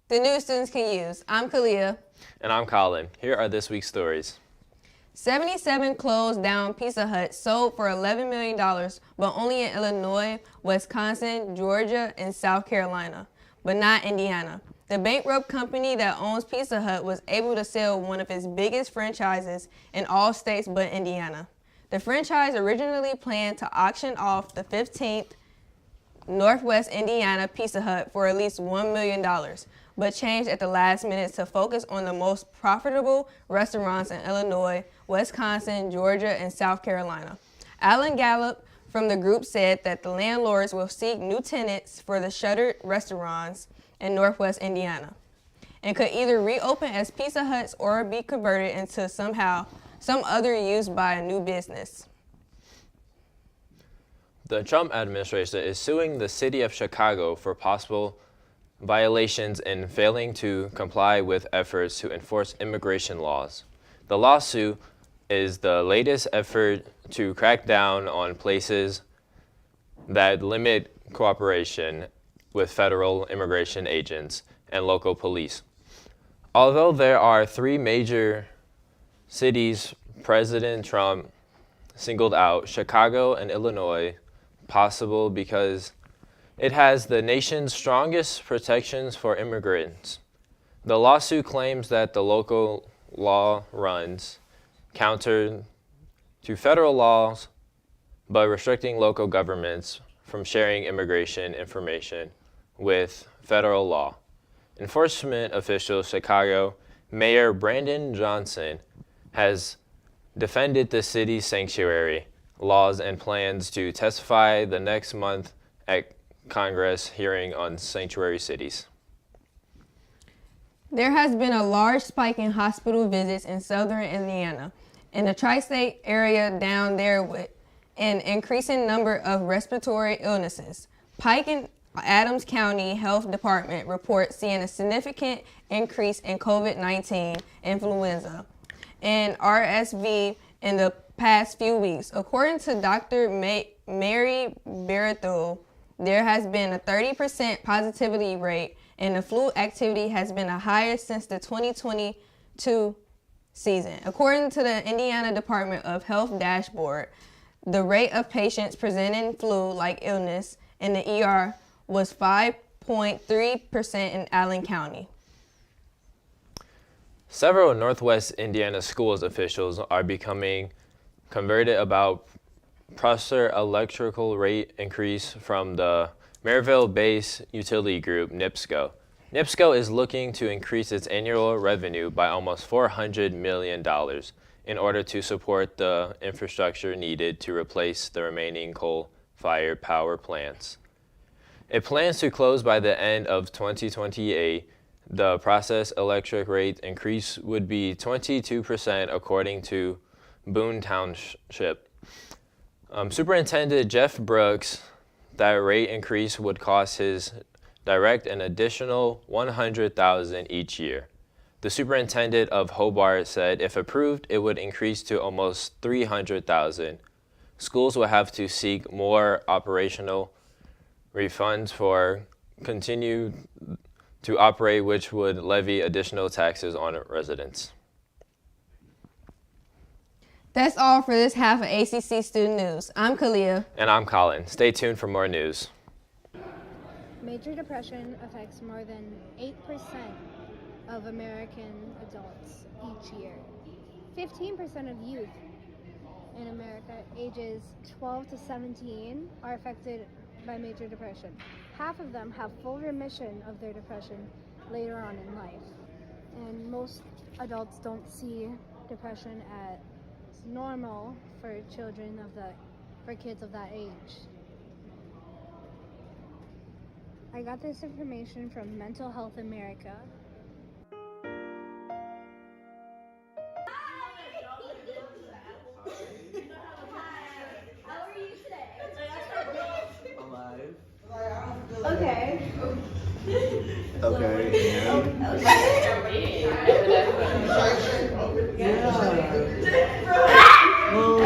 the news students can use. I'm Kailey. And I'm Collin. Here are this week's stories. 77 closed down Pizza Huts sold for $11 million, but only in Illinois, Wisconsin, Georgia, and South Carolina, but not Indiana. The bankrupt company that owns Pizza Hut was able to sell one of its biggest franchises in all states but Indiana. The franchise originally planned to auction off the 15th Northwest Indiana Pizza Hut for at least $1 million, but changed at the last minute to focus on the most profitable restaurants in Illinois, Wisconsin, Georgia, and South Carolina. Alan Gallup from the group said that the landlords will seek new tenants for the shuttered restaurants in Northwest Indiana and could either reopen as Pizza Huts or be converted into some other use by a new business. The Trump administration is suing the city of Chicago for possible violations in failing to comply with efforts to enforce immigration laws. The lawsuit is the latest effort to crack down on places that limit cooperation with federal immigration agents and local police. Although there are three major cities President Trump singled out, Chicago and Illinois, possible because it has the nation's strongest protections for immigrants. The lawsuit claims that the local law runs counter to federal laws by restricting local governments from sharing immigration information with federal law. Enforcement official Chicago Mayor Brandon Johnson has defended the city's sanctuary laws and plans to testify the next month at Congress hearing on sanctuary cities. There has been a large spike in hospital visits in southern Indiana, in the tri-state area down there with an increasing number of respiratory illnesses. Pike and Adams County Health Department report seeing a significant increase in COVID-19 influenza and RSV in the past few weeks. According to Dr. Mary Berethel, there has been a 30% positivity rate, and the flu activity has been the highest since the 2022 season. According to the Indiana Department of Health dashboard, the rate of patients presenting flu-like illness in the ER was 5.3% in Allen County. Several Northwest Indiana schools officials are becoming converted about Prosser electrical rate increase from the Maryville-based utility group NIPSCO. NIPSCO is looking to increase its annual revenue by almost $400 million in order to support the infrastructure needed to replace the remaining coal-fired power plants. It plans to close by the end of 2028. The process electric rate increase would be 22% according to Boone Township. Superintendent Jeff Brooks, that rate increase would cost his direct an additional $100,000 each year. The superintendent of Hobart said if approved, it would increase to almost $300,000. Schools will have to seek more operational refunds for continue to operate, which would levy additional taxes on residents. That's all for this half of ACC Student News. I'm Kailey. And I'm Collin. Stay tuned for more news. Major depression affects more than 8% of American adults each year. 15% of youth in America ages 12 to 17 are affected by major depression. Half of them have full remission of their depression later on in life. And most adults don't see depression as normal for kids of that age. I got this information from Mental Health America. How are you today? Alive. Okay. Okay. Yeah. Well,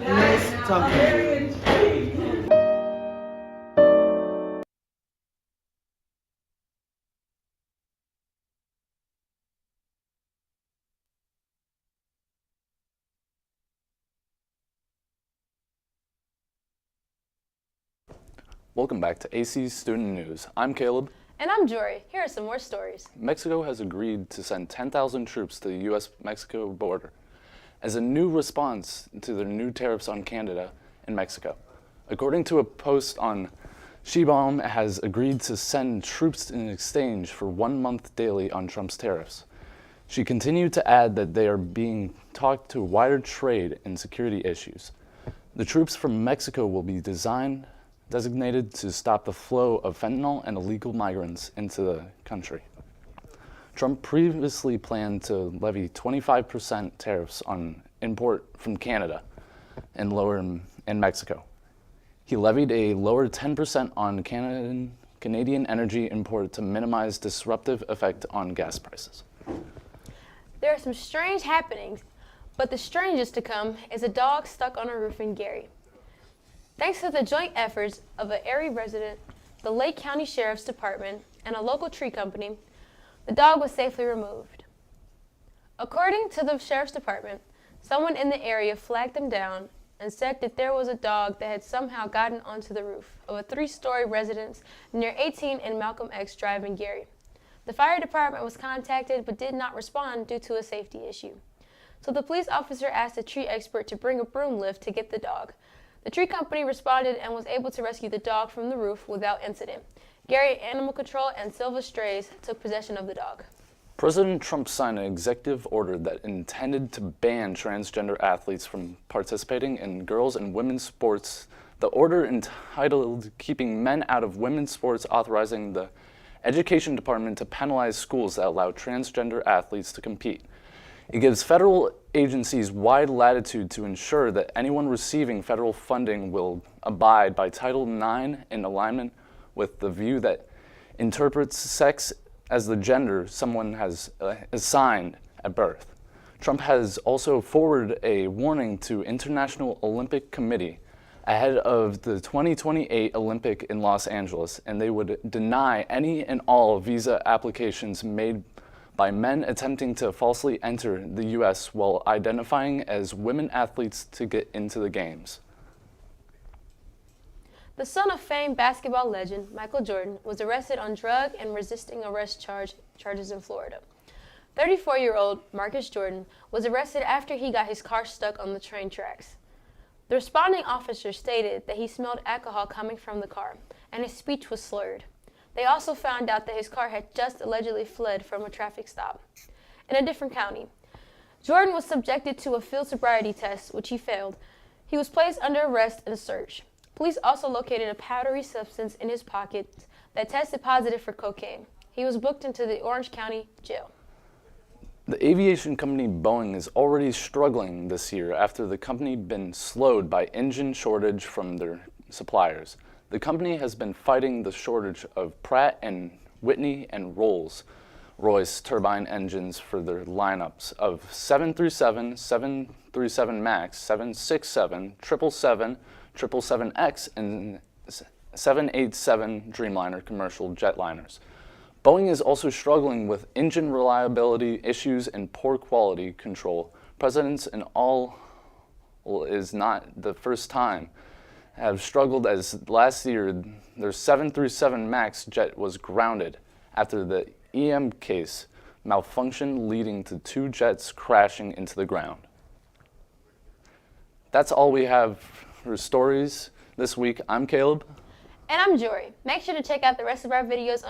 nice talking to you. Welcome back to ACC Student News. I'm Caleb. And I'm Jori. Here are some more stories. Mexico has agreed to send 10,000 troops to the U.S.-Mexico border as a new response to the new tariffs on Canada and Mexico. According to a post on Sheinbaum has agreed to send troops in exchange for 1 month daily on Trump's tariffs. She continued to add that they are being talked to wider trade and security issues. The troops from Mexico will be designated to stop the flow of fentanyl and illegal migrants into the country. Trump previously planned to levy 25% tariffs on import from Canada and lower in Mexico. He levied a lower 10% on Canadian energy import to minimize disruptive effect on gas prices. There are some strange happenings, but the strangest to come is a dog stuck on a roof in Gary. Thanks to the joint efforts of an Erie resident, the Lake County Sheriff's Department, and a local tree company, the dog was safely removed. According to the Sheriff's Department, someone in the area flagged them down and said that there was a dog that had somehow gotten onto the roof of a 3-story residence near 18 and Malcolm X Drive in Gary. The fire department was contacted but did not respond due to a safety issue. So the police officer asked a tree expert to bring a broom lift to get the dog. The tree company responded and was able to rescue the dog from the roof without incident. Gary Animal Control and Silva Strays took possession of the dog. President Trump signed an executive order that intended to ban transgender athletes from participating in girls' and women's sports. The order entitled Keeping Men Out of Women's Sports, authorizing the Education Department to penalize schools that allow transgender athletes to compete. It gives federal agencies wide latitude to ensure that anyone receiving federal funding will abide by Title IX in alignment with the view that interprets sex as the gender someone has assigned at birth. Trump has also forwarded a warning to International Olympic Committee ahead of the 2028 Olympic in Los Angeles, and they would deny any and all visa applications made by men attempting to falsely enter the U.S. while identifying as women athletes to get into the games. The son of famed basketball legend Michael Jordan was arrested on drug and resisting arrest charges in Florida. 34-year-old Marcus Jordan was arrested after he got his car stuck on the train tracks. The responding officer stated that he smelled alcohol coming from the car, and his speech was slurred. They also found out that his car had just allegedly fled from a traffic stop. In a different county, Jordan was subjected to a field sobriety test, which he failed. He was placed under arrest and searched. Police also located a powdery substance in his pocket that tested positive for cocaine. He was booked into the Orange County Jail. The aviation company Boeing is already struggling this year after the company been slowed by engine shortage from their suppliers. The company has been fighting the shortage of Pratt and Whitney and Rolls-Royce turbine engines for their lineups of 737, 737 MAX, 767, 777, 777X, and 787 Dreamliner commercial jetliners. Boeing is also struggling with engine reliability issues and poor quality control. Presidents in all is not the first time have struggled, as last year their 737 MAX jet was grounded after the EM case malfunctioned, leading to 2 jets crashing into the ground. That's all we have for stories this week. I'm Caleb. And I'm Jori. Make sure to check out the rest of our videos on